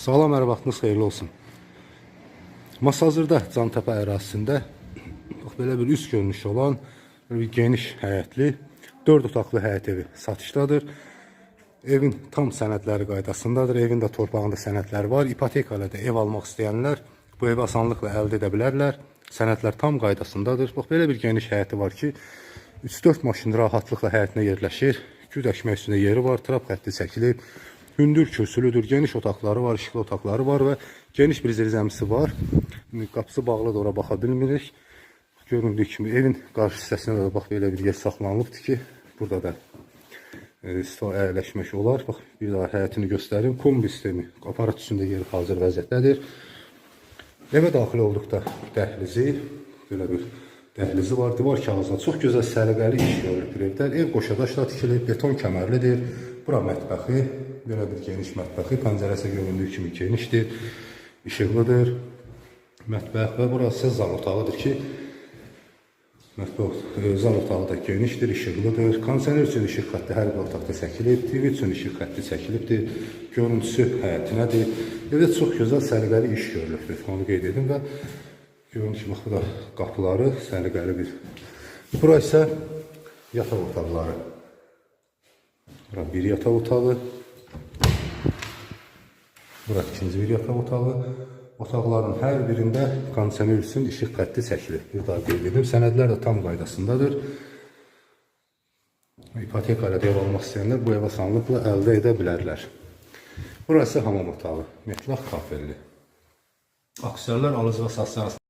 Sağlam, hər vaxtınız xeyirli olsun. Masazırda Cantəpə ərazisində belə bir üst görünüşü olan bir geniş həyətli 4 otaqlı həyət evi satışdadır. Evin tam sənədləri qaydasındadır. Evin də torpağında sənədləri var. İpoteka ilə də ev almaq istəyənlər bu evi asanlıqla əldə edə bilərlər. Sənədlər tam qaydasındadır. Bax, belə bir geniş həyəti var ki, 3-4 maşın rahatlıqla həyətinə yerləşir. Güd əkmək üstündə yeri var, trap xətti çəkilib. Hündür kürsülüdür, geniş otaqları var, işıqlı otaqları var və geniş bir zirzəmisi var. Qapısı bağlıdır, ora baxa bilmirik. Göründüyü kimi evin qarşı hissəsinə də bax, belə bir yer saxlanılıbdır ki, burada da stol əyləşmək olar. Bax, bir daha həyətini göstərim. Kombi sistemi, aparat üstündə yeri hazır vəziyyətdədir. Evə daxil olduqda dəhlizi, belə bir dəhlizi var, divar kağızına çox gözəl səliqəli iş görülür evdə. Ev qoşadaşla tikilib, beton kəmərlidir. Bura mətbəxi, belə bir geniş mətbəxi, pəncərəsi göründüyü kimi genişdir, işıqlıdır mətbəx və burası zal otağıdır ki, zal otağı da genişdir, işıqlıdır. Kondisioner üçün işıq xətti hər bir otaqda çəkilib, TV üçün işıq xətti çəkilibdir, görüntüsü həyətinədir. Evdə çox gözəl səliqəli iş görülübdür, onu qeyd edim və görüntü kimi bu da qapıları səliqəli bir. Bura isə yataq otaqları. Bura bir yataq otağı. Bura ikinci bir yataq otağı. Otaqların hər birində kondisioner üçün işıq xətti çəkilir. Bir daha qeyd edim. Sənədlər də tam qaydasındadır. İpoteka ilə ev almaq istəyənlər bu ev asanlıqla əldə edə bilərlər. Burası hamam otağı. Metlaq kafelli. Aksiyonlar alıcı və satış arasında